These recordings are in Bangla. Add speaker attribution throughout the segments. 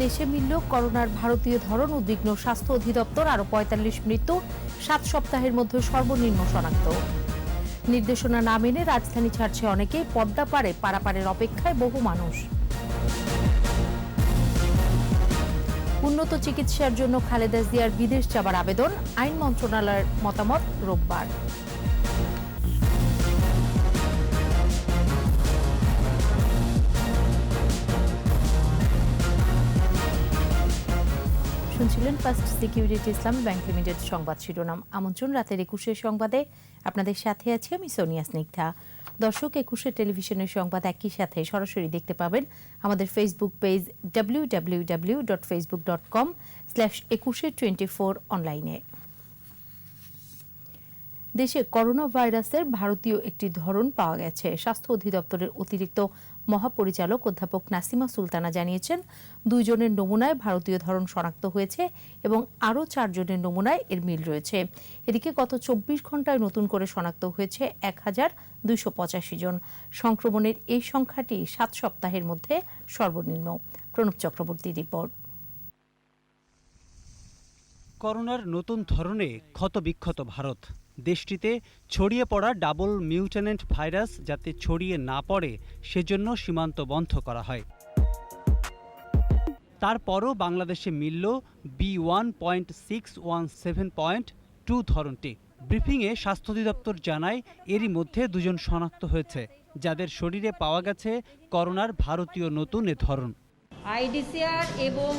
Speaker 1: দেশে মিলল করোনার ভারতীয় ধরন, উদ্বিগ্ন স্বাস্থ্য অধিদপ্তর। আরও ৪৫ মৃত্যু, ৭ সপ্তাহের মধ্যে সর্বনিম্ন শনাক্ত। নির্দেশনা না মেনে রাজধানী ছাড়ছে অনেকেই, পদ্মা পাড়ে পারাপারের অপেক্ষায় বহু মানুষ। উন্নত চিকিৎসার জন্য খালেদা জিয়ার বিদেশ যাবার আবেদন, আইন মন্ত্রণালয়ের মতামত রোববার। শুনছিলেন ফার্স্ট সিকিউরিটি ইসলামী ব্যাংক লিমিটেড সংবাদ শিরোনাম। আমন্ত্রণ রাতের ২১ সংবাদে, আপনাদের সাথে আছি আমি সোনিয়া স্নিগ্ধা। দর্শক, ২১ টেলিভিশনের সংবাদ একই সাথে সরাসরি দেখতে পাবেন আমাদের ফেসবুক পেজ www.facebook.com/2124 অনলাইনে। দেশে করোনা ভাইরাসের ভারতীয় একটি ধরন পাওয়া গেছে। স্বাস্থ্য অধিদপ্তরের অতিরিক্ত মহাপরিচালক অধ্যাপক নাসিমা সুলতানা জানিয়েছেন, ২ জনের নমুনায় ভারতীয় ধরন শনাক্ত হয়েছে এবং আরও ৪ জনের নমুনায় এর মিল রয়েছে। এদিকে গত ২৪ ঘণ্টায় নতুন করে শনাক্ত হয়েছে ১,২৮৫ জন। সংক্রমণের এই সংখ্যাটি ৭ সপ্তাহের মধ্যে সর্বনিম্ন। প্রণব চক্রবর্তী রিপোর্ট।
Speaker 2: করোনার নতুন ধরনে ক্ষতবিক্ষত ভারত। দেশটিতে ছড়িয়ে পড়া ডাবল মিউট্যানেন্ট ভাইরাস যাতে ছড়িয়ে না পড়ে সেজন্য সীমান্ত বন্ধ করা হয়। তারপরও বাংলাদেশে মিলল B1.617.2 ধরনটি। ব্রিফিংয়ে স্বাস্থ্য অধিদপ্তর জানায়, এরই মধ্যে ২ জন শনাক্ত হয়েছে যাদের শরীরে পাওয়া গেছে করোনার ভারতীয় নতুন এ ধরন।
Speaker 3: আইডিসিআর এবং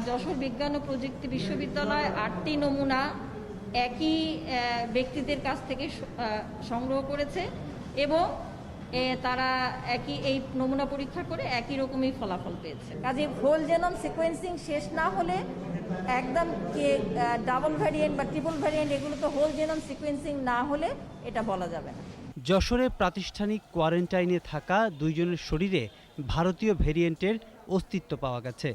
Speaker 3: যশোর বিজ্ঞান ও প্রযুক্তি বিশ্ববিদ্যালয় ৮টি নমুনা একই ব্যক্তিদের কাছ থেকে সংগ্রহ করেছে এবং তারা এই নমুনা পরীক্ষা করে একই রকমই ফলাফল পেয়েছে।
Speaker 4: কাজে হোল জেনম সিকোয়েন্সিং শেষ না হলে একদম ডাবল ভ্যারিয়েন্ট বা ট্রিপল ভ্যারিয়েন্ট, এগুলো তো হোল জেনম সিকোয়েন্সিং না হলে এটা বলা যাবে না।
Speaker 2: যশোরে প্রাতিষ্ঠানিক কোয়ারেন্টাইনে থাকা ২ জনের শরীরে ভারতীয় ভেরিয়েন্টের অস্তিত্ব পাওয়া গেছে।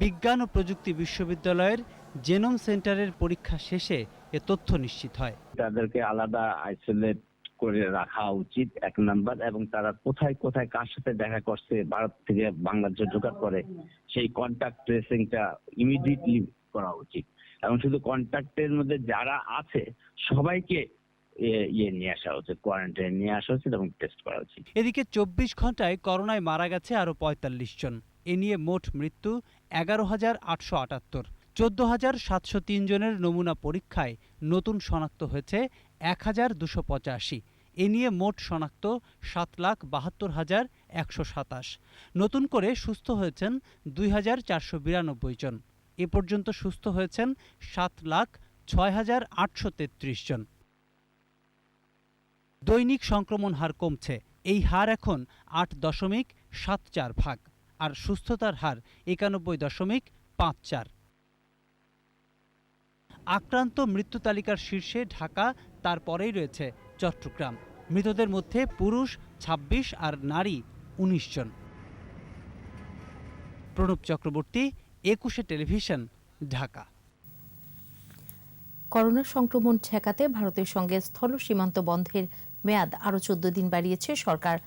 Speaker 2: বিজ্ঞান ও প্রযুক্তি বিশ্ববিদ্যালয়ের জেনোম সেন্টারের পরীক্ষা শেষে এ তথ্য নিশ্চিত হয়।
Speaker 5: তাদেরকে আলাদা আইসোলেট করে রাখা উচিত ১ নাম্বার, এবং তারা কোথায় কোথায় কার সাথে দেখা করছে ভারত থেকে বাংলাদেশে ঢোকার পরে সেই কন্টাক্ট ট্রেসিংটা ইমিডিয়েটলি করা উচিত, এবং শুধু কন্টাক্টের মধ্যে যারা আছে সবাইকে নিয়ে আসা উচিত, কোয়ারেন্টাইনে নিয়ে আসা উচিত এবং টেস্ট করা উচিত।
Speaker 2: এদিকে ২৪ ঘন্টায় করোনায় মারা গেছে আরও ৪৫ জন। এ নিয়ে মোট মৃত্যু ১১,৮৭৮। ১৪,৭০৩ জনের নমুনা পরীক্ষায় নতুন শনাক্ত হয়েছে ১,২৮৫। এ নিয়ে মোট শনাক্ত ৭,৭২,১২৭। নতুন করে সুস্থ হয়েছেন ২,৪৯২ জন। এ পর্যন্ত সুস্থ হয়েছেন ৭,০৬,৮৩৩ জন। দৈনিক সংক্রমণ হার কমছে। এই হার এখন ৮.৭৪ আর সুস্থতার হার ৯১.৫৪। আক্রান্ত মৃত্যু তালিকার শীর্ষে ঢাকা, তারপরেই রয়েছে চট্টগ্রাম। মৃতদের মধ্যে পুরুষ ২৬ আর নারী ১৯ জন। প্রণব চক্রবর্তী, ২১ টেলিভিশন, ঢাকা।
Speaker 1: করোনা সংক্রমণ ঠেকাতে ভারতের সঙ্গে স্থল সীমান্ত বন্ধের মেয়াদ আরও ১৪ দিন বাড়িয়েছে সরকার।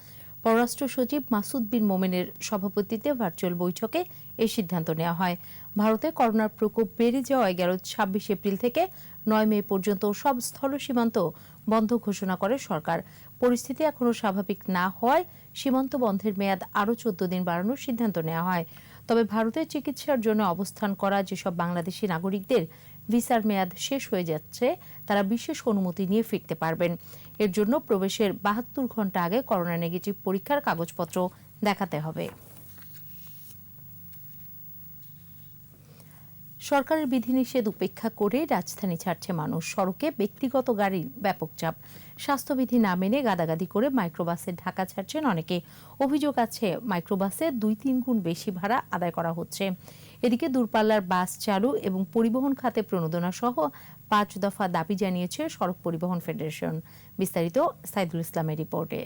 Speaker 1: পররাষ্ট্র সচিব মাসুদ বিন মোমেনের সভাপতিত্বে ভার্চুয়াল বৈঠকে এই সিদ্ধান্ত নেওয়া হয়। ভারতে করোনার প্রকোপ বেড়ে যাওয়ায় গেল ২৬ এপ্রিল থেকে ৯ মে পর্যন্ত সব স্থল সীমান্ত বন্ধ ঘোষণা করে সরকার। পরিস্থিতি এখনও স্বাভাবিক না হওয়ায় সীমান্ত বন্ধের মেয়াদ আরও ১৪ দিন বাড়ানোর সিদ্ধান্ত নেওয়া হয়। তবে ভারতে চিকিৎসার জন্য অবস্থান করা যেসব বাংলাদেশি নাগরিকদের ভিসার মেয়াদ শেষ হয়ে যাচ্ছে, তারা বিশেষ অনুমতি নিয়ে ফিরতে পারবেন। এর জন্য প্রবেশের ৭২ ঘণ্টা আগে করোনা নেগেটিভ পরীক্ষার কাগজপত্র দেখাতে হবে। সরকারের বিধিনিষেধ উপেক্ষা করে রাজধানী ছাড়ছে মানুষ। সড়কে ব্যক্তিগত গাড়ির ব্যাপক চাপ। স্বাস্থ্যবিধি না মেনে গাদাগাদি করে মাইক্রোবাসে ঢাকা ছাড়ছেন অনেকে। অভিযোগ আছে, মাইক্রোবাসে ২-৩ গুণ বেশি ভাড়া আদায় করা হচ্ছে। এদিকে দূরপাল্লার বাস চালু এবং পরিবহন খাতে প্রণোদনা সহ ৫ দফা দাবি জানিয়েছে সড়ক পরিবহন ফেডারেশন। বিস্তারিত সাইদুল ইসলামের রিপোর্টে।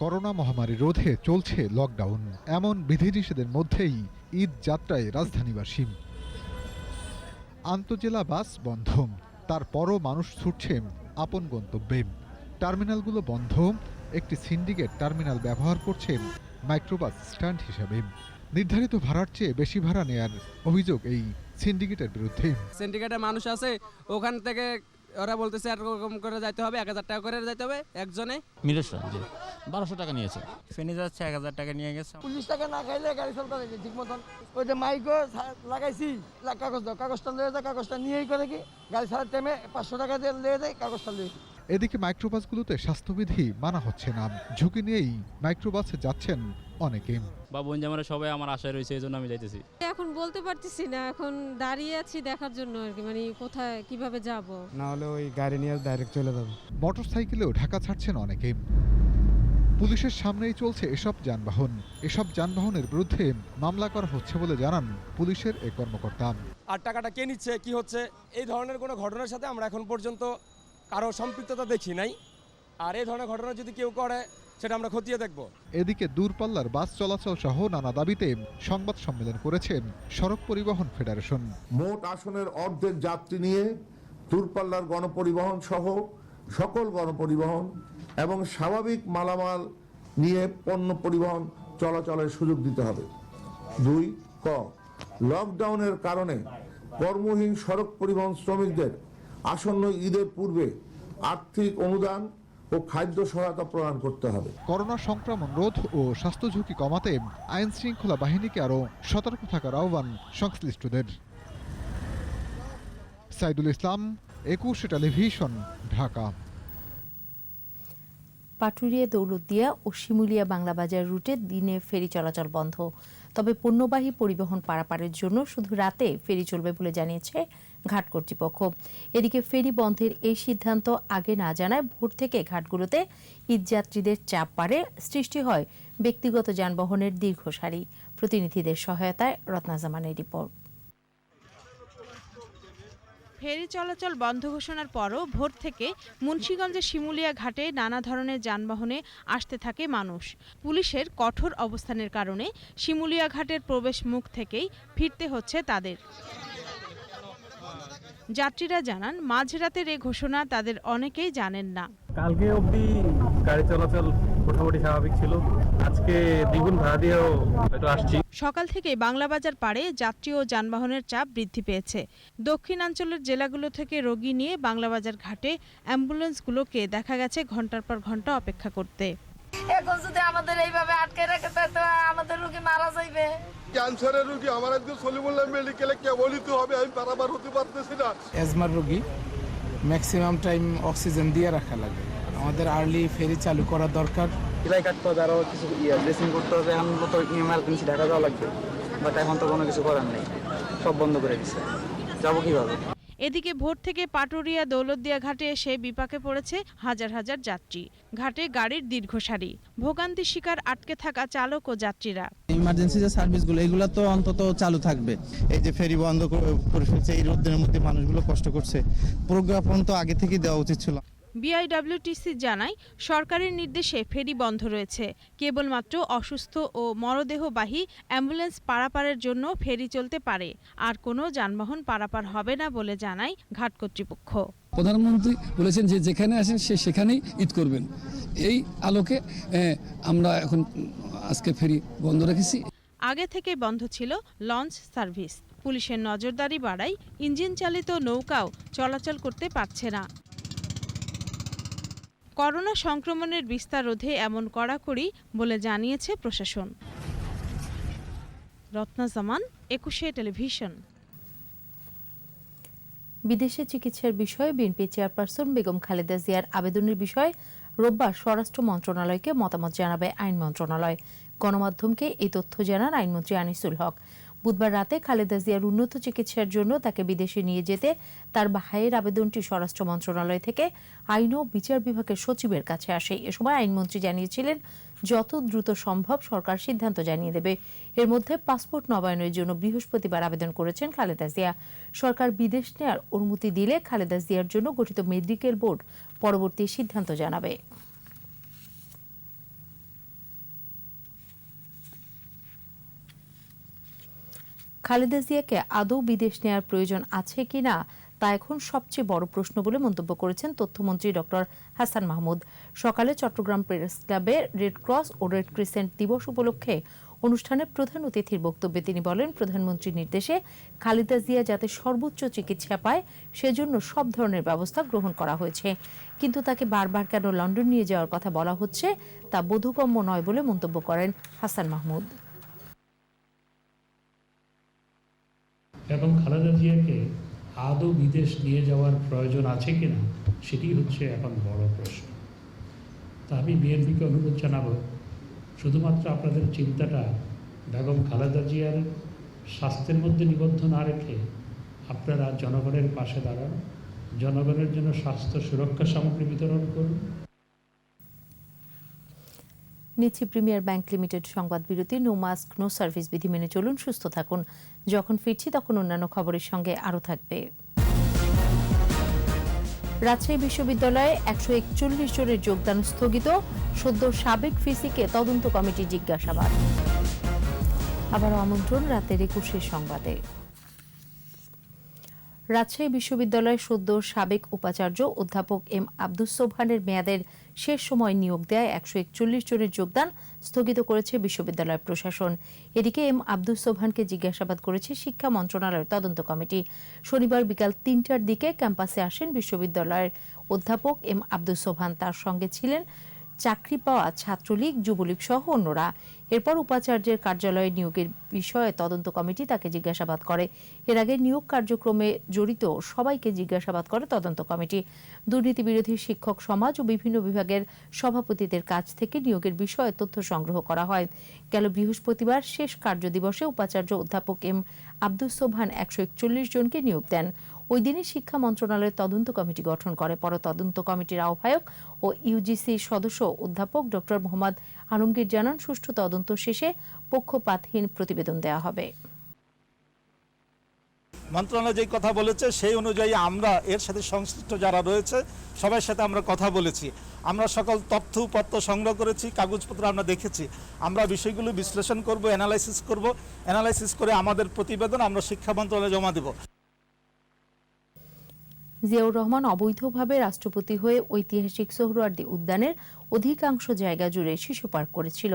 Speaker 6: করোনা মহামারী রোধে চলছে লকডাউন। এমন বিধিনিষেধের মধ্যেই ঈদ যাত্রায় রাজধানীবাসী। আন্তজেলা বাস বন্ধ, তারপরও মানুষ ছুটছে আপন গন্তব্যে। টার্মিনালগুলো বন্ধ, একটি সিন্ডিকেট টার্মিনাল ব্যবহার করছে মাইক্রোবাস স্ট্যান্ড হিসেবে। নির্ধারিত ভাড়ার চেয়ে বেশি ভাড়া নেয়ার অভিযোগ এই সিন্ডিকেটের বিরুদ্ধে।
Speaker 7: সিন্ডিকেটের মানুষ আছে, ওখান থেকে ওরা বলতেছে এরকম করে যাইতে হবে, 1000 টাকা করে যাইতে হবে একজনে।
Speaker 8: মিলেশন জি 1200 টাকা নিয়েছে। ফেনী যাচ্ছে 1000 টাকা নিয়ে গেছে।
Speaker 9: 40 টাকা না খাইলে গাড়ি চলতে থাকে ঠিক মতন। ওই যে মাইকও লাগাইছি, কাগজ দাও, কাগজটা লয়ে যায়, কাগজটা নিয়েই করে কি গাড়ি ছাড়ার টাইমে 500 টাকা দিয়ে লয়ে যায়, কাগজটা লয়ে।
Speaker 6: এদিকে মাইক্রোবাসগুলোতে স্বাস্থ্যবিধি মানা হচ্ছে না, ঝুঁকি নিয়েই মাইক্রোবাসে যাচ্ছেন অনেকে।
Speaker 8: বা বোন জামারা সবাই আমার আশায় রয়েছে, এই জন্য আমি যাইতেছি।
Speaker 10: এখন বলতে পারতেছি না, এখন দাঁড়িয়ে আছি দেখার জন্য আর কি, মানে কোথায় কিভাবে যাব।
Speaker 9: না হলে ওই গাড়ি নিয়ে ডাইরেক্ট চলে যাবো।
Speaker 6: মোটরসাইকেলেও ঢাকা ছাড়ছেন অনেকে। পুলিশের সামনেই চলছে এসব যানবাহনের বিরুদ্ধে মামলা করা হচ্ছে বলে জানান পুলিশের এই কর্মকর্তা।
Speaker 7: আর টাকাটা কে নিচ্ছে, কি হচ্ছে, এই ধরনের কোনো ঘটনার সাথে আমরা এখন পর্যন্ত কারো সম্পৃক্ততা দেখি নাই। আর এই ধরনের ঘটনা যদি কেউ করে সেটা আমরা খতিয়ে দেখব।
Speaker 6: এদিকে দূরপাল্লার বাস চলাচল সহ নানা দাবিতে সংবাদ সম্মেলন করেছেন সড়ক পরিবহন ফেডারেশন।
Speaker 11: মোট আসনের অর্ধেক যাত্রী নিয়ে দূরপাল্লার গণপরিবহন সহ সকল গণপরিবহন এবং স্বাভাবিক মালামাল নিয়ে পণ্য পরিবহন চলাচলের সুযোগ দিতে হবে। 2 ক লকডাউনের কারণে কর্মহীন সড়ক পরিবহন শ্রমিকদের আসন্ন ঈদের পূর্বে আর্থিক অনুদান ও খাদ্য সহায়তা প্রদান করতে হবে।
Speaker 6: করোনা সংক্রমণ রোধ ও স্বাস্থ্য ঝুঁকি কমাতে আইন শৃঙ্খলা বাহিনীকে আরও সতর্ক থাকার আহ্বান সংশ্লিষ্টদের। সাইদুল ইসলাম, 21 টেলিভিশন, ঢাকা।
Speaker 1: পাটুরিয়া, দৌলতদিয়া ও শিমুলিয়া বাংলা বাজার রুটে দিনে ফেরি চলাচল বন্ধ, তবে পণ্যবাহী পরিবহন পারাপারের জন্য শুধু রাতে ফেরি চলবে বলে জানিয়েছে ঘাট কর্তৃপক্ষ। এদিকে ফেরি বন্ধের এই সিদ্ধান্ত আগে না জানায় ভোর থেকে ঘাটগুলোতে ঈদযাত্রীদের চাপ বাড়ে, সৃষ্টি হয় ব্যক্তিগত যানবাহনের দীর্ঘ সারি। প্রতিনিধিদের সহায়তায় রত্না জামানের রিপোর্ট।
Speaker 12: ফেরি চলাচল বন্ধ ঘোষণার পরও ভোর থেকে মুন্সিগঞ্জের শিমুলিয়া ঘাটে নানা ধরনের যানবাহনে আসতে থাকে মানুষ। পুলিশের কঠোর অবস্থানের কারণে শিমুলিয়া ঘাটের প্রবেশ মুখ থেকেই ফিরতে হচ্ছে তাদের। যাত্রীরা জানান, মাঝরাতের এই ঘোষণা তাদের অনেকেই জানেন না।
Speaker 13: কালকে অবধি গাড়ি চলাচল মোটামুটি স্বাভাবিক ছিল, আজকে দ্বিগুণ ভাড়া দিয়েও হয়তো আসছি।
Speaker 12: সকাল থেকে বাংলা বাজার পাড়ে যাত্রী ও যানবাহনের চাপ বৃদ্ধি পেয়েছে। দক্ষিণাঞ্চলের জেলাগুলো থেকে রোগী নিয়ে বাংলা বাজার ঘাটে অ্যাম্বুলেন্সগুলোকে দেখা গেছে ঘন্টার পর ঘন্টা অপেক্ষা করতে।
Speaker 4: এখন যদি আমাদের এইভাবে আটকে রাখে তো আমাদের রোগী মারা যাইবে।
Speaker 11: ক্যান্সারের রোগী আমার একজন সলিমুল্লাহ মেডিকেলে কেবলই তো হবে, আমি পারাবার হতে পারতেছি না।
Speaker 9: অ্যাজমার রোগী ম্যাক্সিমাম টাইম অক্সিজেন দিয়ে রাখা লাগে। আমাদের আর্লি ফেরি চালু করা দরকার।
Speaker 7: সেলাই কাটতে হবে, আরও কিছু ড্রেসিং করতে হবে। এখন তো ইমার্জেন্সি ঢাকা যাওয়া লাগবে, বাট এখন তো কোনো কিছু করার নেই, সব বন্ধ করে দিচ্ছে, যাবো কিভাবে?
Speaker 12: এদিকে ভোর থেকে পাটুরিয়া, দৌলতদিয়া ঘাটে এসে বিপাকে পড়েছে হাজার হাজার যাত্রী। ঘাটে গাড়ির দীর্ঘ সারি, ভোগান্তির শিকার আটকে থাকা চালক ও যাত্রীরা।
Speaker 9: ইমার্জেন্সি যে সার্ভিসগুলো এগুলো তো অন্তত চালু থাকবে।
Speaker 8: এই যে ফেরি বন্ধ করে ফেলছে, এই রোদের মধ্যে মানুষগুলো কষ্ট করছে, প্রজ্ঞাপন তো আগে থেকে দেওয়া উচিত ছিল।
Speaker 12: বিআইডব্লিউটিসি জানায়, সরকারের নির্দেশে ফেরি বন্ধ রয়েছে। কেবলমাত্র অসুস্থ ও মরদেহবাহী অ্যাম্বুলেন্স পারাপারের জন্য ফেরি চলতে পারে, আর কোনো যানবাহন পারাপার হবে না বলে জানায় ঘাট কর্তৃপক্ষ।
Speaker 13: প্রধানমন্ত্রী বলেছেন যে যেখানে আসেন সেখানেই ঈদ করবেন, এই আলোকে আমরা এখন আজকে ফেরি বন্ধ রেখেছি।
Speaker 12: আগে থেকে বন্ধ ছিল লঞ্চ সার্ভিস। পুলিশের নজরদারি বাড়ায় ইঞ্জিন চালিত নৌকাও চলাচল করতে পারছে না। করোনা সংক্রমণের বিস্তার রোধে এমন কড়াকড়ি বলে জানিয়েছে প্রশাসন। রত্না জামান, 21 টেলিভিশন।
Speaker 1: বিদেশে চিকিৎসার বিষয়ে বিএনপি চেয়ারপারসন বেগম খালেদা জিয়ার আবেদনের বিষয়ে রোববার স্বরাষ্ট্র মন্ত্রণালয়কে মতামত জানাবে আইন মন্ত্রণালয়। গণমাধ্যমকে এই তথ্য জানান আইনমন্ত্রী আনিসুল হক। বুধবার রাতে খালেদা জিয়ার উন্নত চিকিৎসার জন্য তাকে বিদেশে নিয়ে যেতে তার ভাইয়ের আবেদনটি স্বরাষ্ট্র মন্ত্রণালয় থেকে আইন ও বিচার বিভাগের সচিবের কাছে আসে। এ সময় আইনমন্ত্রী জানিয়েছিলেন, যত দ্রুত সম্ভব সরকার সিদ্ধান্ত জানিয়ে দেবে। এর মধ্যে পাসপোর্ট নবায়নের জন্য বৃহস্পতিবার আবেদন করেছেন খালেদা জিয়া। সরকার বিদেশ নেওয়ার অনুমতি দিলে খালেদা জিয়ার জন্য গঠিত মেডিকেল বোর্ড পরবর্তী সিদ্ধান্ত জানাবে। খালেদা জিয়াকে আদৌ বিদেশ নেওয়ার প্রয়োজন আছে কিনা তা এখন সবচেয়ে বড় প্রশ্ন বলে মন্তব্য করেছেন তথ্যমন্ত্রী ডক্টর হাসান মাহমুদ। সকালে চট্টগ্রাম প্রেস ক্লাবে রেড ক্রস ও রেড ক্রিসেন্ট দিবস উপলক্ষে অনুষ্ঠানে প্রধান অতিথির বক্তব্যে তিনি বলেন, প্রধানমন্ত্রীর নির্দেশে খালেদা জিয়া যাতে সর্বোচ্চ চিকিৎসা পায় সেজন্য সব ধরনের ব্যবস্থা গ্রহণ করা হয়েছে, কিন্তু তাকে বারবার কেন লন্ডন নিয়ে যাওয়ার কথা বলা হচ্ছে তা বোধগম্য নয় বলে মন্তব্য করেন হাসান মাহমুদ।
Speaker 14: এবং খালেদা জিয়াকে আদৌ বিদেশ নিয়ে যাওয়ার প্রয়োজন আছে কিনা সেটি হচ্ছে এখন বড় প্রশ্ন। তা আমি বিএনপিকে অনুরোধ জানাবো, শুধুমাত্র আপনাদের চিন্তাটা বেগম খালেদা জিয়ার স্বাস্থ্যের মধ্যে নিবদ্ধ না রেখে আপনারা জনগণের পাশে দাঁড়ান, জনগণের জন্য স্বাস্থ্য সুরক্ষা সামগ্রী বিতরণ করুন।
Speaker 1: নিচ্ছি প্রিমিয়ার ব্যাংক লিমিটেড সংবাদ বিরতি। নো মাস্ক নো সার্ভিস বিধি মেনে চলুন, সুস্থ থাকুন। যখন ফিরছি তখন অন্যান্য খবরের সঙ্গে আরও থাকবে। রাজশাহী বিশ্ববিদ্যালয়ে 141 জনের যোগদান স্থগিত, সদ্য সাবেক ভিসিকে তদন্ত কমিটি জিজ্ঞাসাবাদ। আবারও আমন্ত্রণ রাতের 21 সংবাদে। রাজশাহী বিশ্ববিদ্যালয়ে সদ্য সাবেক উপাচার্য অধ্যাপক এম আব্দুস সোবহানের মেয়াদের শেষ সময় নিয়োগ দেয় 141 জনের যোগদান স্থগিত করেছে বিশ্ববিদ্যালয় প্রশাসন। এদিকে এম আব্দুস সোবহানকে জিজ্ঞাসাবাদ করেছে শিক্ষা মন্ত্রণালয়ের তদন্ত কমিটি। শনিবার বিকাল 3টার দিকে ক্যাম্পাসে আসেন বিশ্ববিদ্যালয়ের অধ্যাপক এম আব্দুস সোবহান। তার সঙ্গে ছিলেন চাকরি পাওয়া ছাত্রলীগ, যুবলীগ সহ অন্যরা। এরপর উপাচার্যের কার্যালয়ে নিয়োগের বিষয়ে তদন্ত কমিটি তাকে জিজ্ঞাসাবাদ করে। এর আগে নিয়োগ কার্যক্রমে জড়িত সবাইকে জিজ্ঞাসাবাদ করে তদন্ত কমিটি। দুর্নীতি বিরোধী শিক্ষক সমাজ ও বিভিন্ন বিভাগের সভাপতিদের কাছ থেকে নিয়োগের বিষয়ে তথ্য সংগ্রহ করা হয়। গেল বৃহস্পতিবার শেষ কার্যদিবসে উপাচার্য অধ্যাপক এম আব্দুস সোবহান 141 জনকে নিয়োগ দেন। ওই দিনই শিক্ষা মন্ত্রণালয়ের তদন্ত কমিটি গঠন করে। পরে তদন্ত কমিটির আহ্বায়ক ও ইউজিসির সদস্য অধ্যাপক ডক্টর মোহাম্মদ আলমগীর জানান, সুষ্ঠু তদন্ত শেষে পক্ষপাতহীন প্রতিবেদন দেওয়া হবে।
Speaker 15: মন্ত্রণালয় যেই কথা বলেছে সেই অনুযায়ী আমরা এর সাথে সংশ্লিষ্ট যারা রয়েছে সবার সাথে আমরা কথা বলেছি। আমরা সকল তথ্য উপাত্ত সংগ্রহ করেছি, কাগজপত্র আমরা দেখেছি। আমরা বিষয়গুলো বিশ্লেষণ করব, অ্যানালাইসিস করে আমাদের প্রতিবেদন আমরা শিক্ষা মন্ত্রণালয়ে জমা দেব।
Speaker 1: জিয়াউর রহমান অবৈধভাবে রাষ্ট্রপতি হয়ে ঐতিহাসিক সোহরাওয়ার্দী উদ্যানের অধিকাংশ জায়গা জুড়ে শিশু পার্ক করেছিল।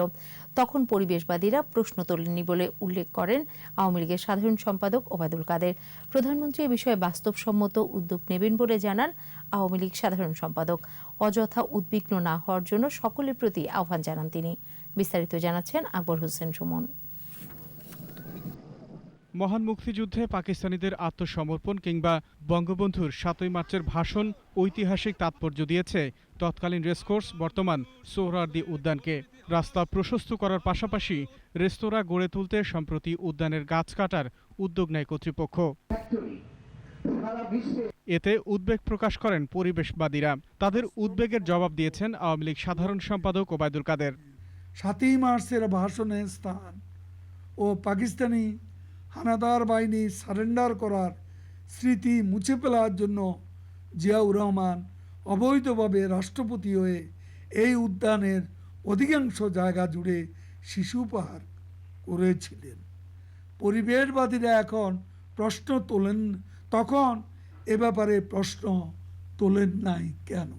Speaker 1: তখন পরিবেশবাদীরা প্রশ্ন তোলেননি বলে উল্লেখ করেন আওয়ামী লীগের সাধারণ সম্পাদক ওবায়দুল কাদের। প্রধানমন্ত্রী এ বিষয়ে বাস্তবসম্মত উদ্যোগ নেবেন বলে জানান আওয়ামী লীগ সাধারণ সম্পাদক। অযথা উদ্বিগ্ন না হওয়ার জন্য সকলের প্রতি আহ্বান জানান তিনি। বিস্তারিত জানাচ্ছেন আকবর হোসেন সুমন।
Speaker 16: মহান মুক্তিযুদ্ধে পাকিস্তানিদের আত্মসমর্পণ কিংবা বঙ্গবন্ধুর 7ই মার্চের ভাষণ ঐতিহাসিক তাৎপর্য দিয়েছে তৎকালীন রেসকোর্স, বর্তমান সোহরাওয়ার্দী উদ্যানকে। রাস্তা প্রশস্ত করার পাশাপাশি রেস্তোরাঁ গড়ে তুলতে সম্প্রতি উদ্যানের গাছ কাটার উদ্যোগ নেয় কর্তৃপক্ষ। এতে উদ্বেগ প্রকাশ করেন পরিবেশবাদীরা। তাদের উদ্বেগের জবাব দিয়েছেন আওয়ামী লীগ সাধারণ সম্পাদক ওবায়দুল কাদের।
Speaker 17: 7ই মার্চের ভাষণের স্থান ও পাকিস্তানি হানাদার বাহিনী সারেন্ডার করার স্মৃতি মুছে ফেলার জন্য জিয়াউর রহমান অবৈধভাবে রাষ্ট্রপতি হয়ে এই উদ্যানের অধিকাংশ জায়গা জুড়ে শিশু পার্ক করেছিলেন। পরিবেশবাদীরা এখন প্রশ্ন তোলেন, তখন এ ব্যাপারে প্রশ্ন তোলেন নাই কেন?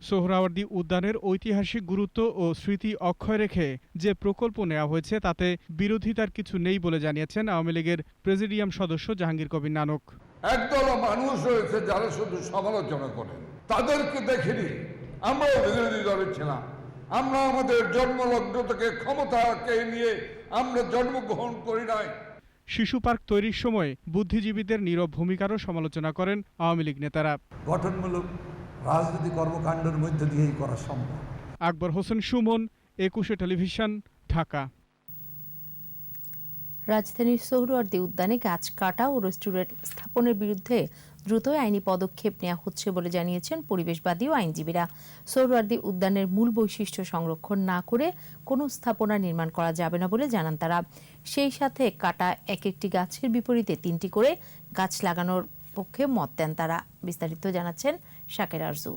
Speaker 16: সোহরাওয়ার্দী উদ্যানের ঐতিহাসিক গুরুত্ব ও স্মৃতি অক্ষয় রেখে যে প্রকল্প নেওয়া হয়েছে তাতে বিরোধিতার কিছু নেই বলে জানিয়েছেন আওয়ামী লীগের প্রেসিডিয়াম সদস্য জাহাঙ্গীর কবির নানক।
Speaker 18: একদল মানুষ রয়েছে যারা শুধু সমালোচনা করেন, তাদেরকে দেখিনি। আমরাও বিরোধী দলে ছিলাম। আমরা আমাদের জন্মলগ্ন থেকে ক্ষমতাকে নিয়ে আমরা জন্মগ্রহণ করি নাই।
Speaker 16: শিশু পার্ক তৈরির সময় বুদ্ধিজীবীদের নীরব ভূমিকারও সমালোচনা করেন আওয়ামী লীগ নেতারা।
Speaker 19: গঠনমূলক রাজনৈতিক কর্মকাণ্ডের মধ্যে দিয়েই করা সম্ভব।
Speaker 16: আকবর হোসেন সুমন, 21 টেলিভিশন, ঢাকা।
Speaker 1: রাজধানীর সোহরাওয়ার্দী উদ্যানে গাছ কাটা ও রেস্টুরেন্ট স্থাপনের বিরুদ্ধে দ্রুতই আইনি পদক্ষেপ নেওয়া হচ্ছে বলে জানিয়েছেন পরিবেশবাদী ও আইনজীবীরা। সোহরাওয়ার্দী উদ্যানের মূল বৈশিষ্ট্য সংরক্ষণ না করে কোনো স্থাপনা নির্মাণ করা যাবে না বলে জানান তারা। সেই সাথে কাটা এক একটি গাছের বিপরীতে 3টি করে গাছ লাগানোর পক্ষে মত দেন তারা। বিস্তারিত জানাচ্ছেন শাকের আরজু।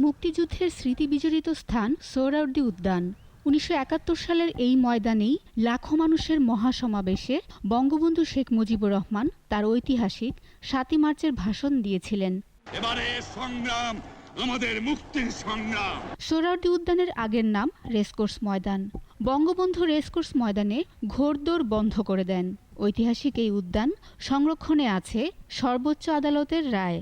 Speaker 20: মুক্তিযুদ্ধের স্মৃতি বিজড়িত স্থান সোহরাওয়ার্দী উদ্যান। 1971 সালের এই ময়দানেই লাখো মানুষের মহাসমাবেশে বঙ্গবন্ধু শেখ মুজিবুর রহমান তার ঐতিহাসিক 7ই মার্চের ভাষণ দিয়েছিলেন।
Speaker 21: এবারে সংগ্রাম আমাদের মুক্তির সংগ্রাম।
Speaker 20: সোহরাওয়ার্দী উদ্যানের আগের নাম রেসকোর্স ময়দান। বঙ্গবন্ধু রেসকোর্স ময়দানে ঘোড়দৌড় বন্ধ করে দেন। ঐতিহাসিক এই উদ্যান সংরক্ষণে আছে সর্বোচ্চ আদালতের রায়।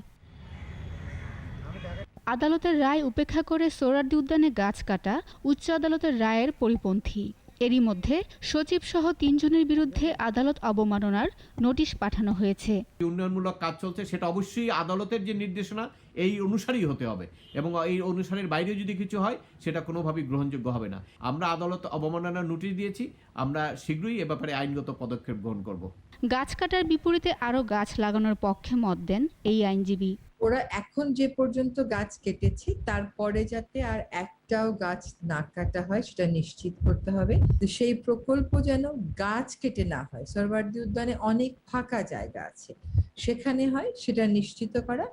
Speaker 20: আদালতের রায় উপেক্ষা করে সোহরাওয়ার্দী উদ্যানে গাছ কাটা উচ্চ আদালতের রায়ের পরিপন্থী। এরই মধ্যে সচিব সহ 3 জনের বিরুদ্ধে আদালত অবমাননার নোটিশ পাঠানো হয়েছে।
Speaker 22: উন্নয়নমূলক কাজ চলছে, সেটা অবশ্যই আদালতের যে নির্দেশনা এই অনুসারেই হতে হবে, এবং এই অনুসারের বাইরে যদি কিছু হয় সেটা কোনোভাবেই গ্রহণযোগ্য হবে না। আমরা আদালত অবমাননার নোটিশ দিয়েছি, আমরা শীঘ্রই এ ব্যাপারে আইনগত পদক্ষেপ গ্রহণ করব।
Speaker 20: গাছ কাটার বিপরীতে আরও গাছ লাগানোর পক্ষে মত দেন এই আইনজীবী।
Speaker 23: ওরা এখন যে পর্যন্ত গাছ কেটেছে তারপরে যাতে আর একটাও গাছ না কাটা হয় সেটা নিশ্চিত করতে হবে। সেই প্রকল্প যেন গাছ কেটে না হয়। সোহরাওয়ার্দী উদ্যানে অনেক ফাঁকা জায়গা আছে, সেখানে হয় সেটা নিশ্চিত করা,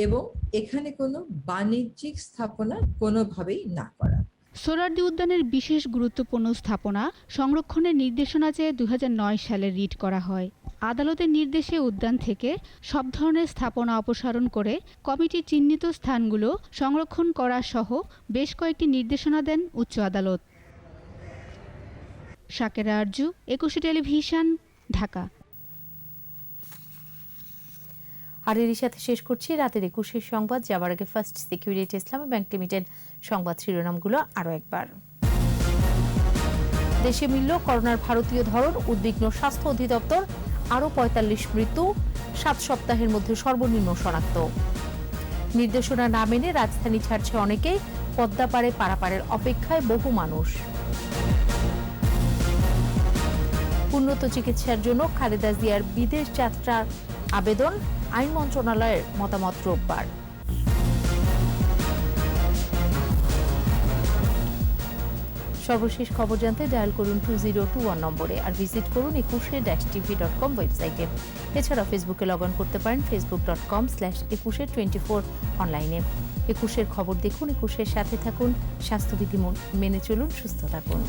Speaker 23: এবং এখানে কোনো বাণিজ্যিক স্থাপনা কোনোভাবেই না করা।
Speaker 20: সোহরাওয়ার্দী উদ্যানের বিশেষ গুরুত্বপূর্ণ স্থাপনা সংরক্ষণের নির্দেশনা চেয়ে 2009 সালে রিট করা হয়। আদালতের নির্দেশে উদ্যান থেকে সব ধরনের স্থাপনা অপসারণ করে কমিটি চিহ্নিত স্থানগুলো সংরক্ষণ করা সহ বেশ কয়েকটি নির্দেশনা দেন উচ্চ আদালত। শাকেরা আরজু, 21 টেলিভিশন, ঢাকা।
Speaker 1: আর এরই সাথে শেষ করছি রাতের 21 সংবাদ। যাবার আগে ফার্স্ট সিকিউরিটি ইসলামী ব্যাংক লিমিটেড সংবাদ শিরোনামগুলো আরও একবার। দেশে মিলল করোনার ভারতীয় ধরন, উদ্বিগ্ন স্বাস্থ্য অধিদপ্তর। আরও 45 মৃত্যু, 7 সপ্তাহের মধ্যে সর্বনিম্ন শনাক্ত। নির্দেশনা না মেনে রাজধানী ছাড়ছে অনেকেই, পদ্মাপাড়ে পারাপারের অপেক্ষায় বহু মানুষ। উন্নত চিকিৎসার জন্য খালেদা জিয়ার বিদেশ যাত্রার আবেদন, আইন মন্ত্রণালয়ের মতামত রোববার। সর্বশেষ খবর জানতে ডায়াল করুন 2021 নম্বরে, আর ভিজিট করুন 21-tv.com ওয়েবসাইটে। এছাড়া ফেসবুকে লগ অন করতে পারেন facebook.com/2124 অনলাইনে। 21-এর খবর দেখুন, 21-এর সাথে থাকুন, স্বাস্থ্যবিধি মেনে চলুন, সুস্থ থাকুন।